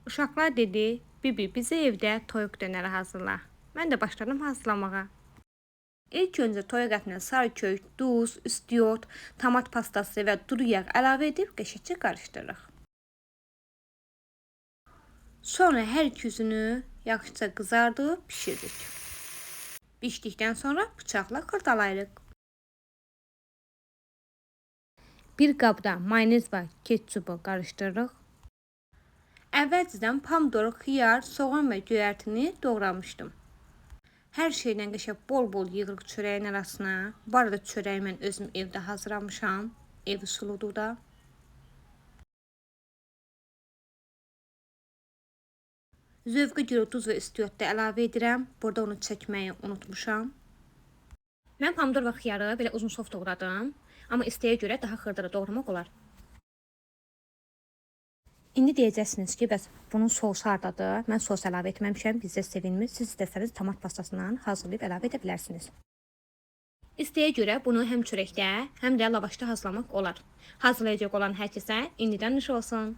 Uşaqlar dedi, Bibi bizə evdə toyuq dönəri hazırla. Mən də başladım hazırlamağa. İlk öncə toyuq ətinə sarı kök, duz, istiot, tomat pastası və duru yağ əlavə edib qəşəngcə qarışdırırıq. Sonra hər iki yüzünü yaxşıca qızardıb pişiririk. Pişdikdən sonra bıçaqla xırdalayırıq. Bir qabda mayonez və ketçupu qarışdırırıq. Əvvəlcədən pomidoru, xiyar, soğan və göyərtini doğramışdım. Hər şeydən qəşəng bol-bol yığırıq çörəyin arasına. Bu arada çörəyi mən özüm evdə hazırlamışam. Ev usuludur da. Zövqə görə duz və istiot da əlavə edirəm. Burada onu çəkməyi unutmuşam. Mən pomidor və xiyarı belə uzun sof doğradım. Amma istəyə görə daha xırda da doğramaq olar. İndi deyəcəksiniz ki, bəs bunun sosu hardadır? Mən sos əlavə etməmişəm, bizdə sevilmir. Siz istəsəniz tomat pastasından hazırlayıb əlavə edə bilərsiniz. İstəyə görə bunu həm çörəkdə, həm də lavaşda hazırlamaq olar. Hazırlayacaq olan hər kəsə indidən nuş olsun.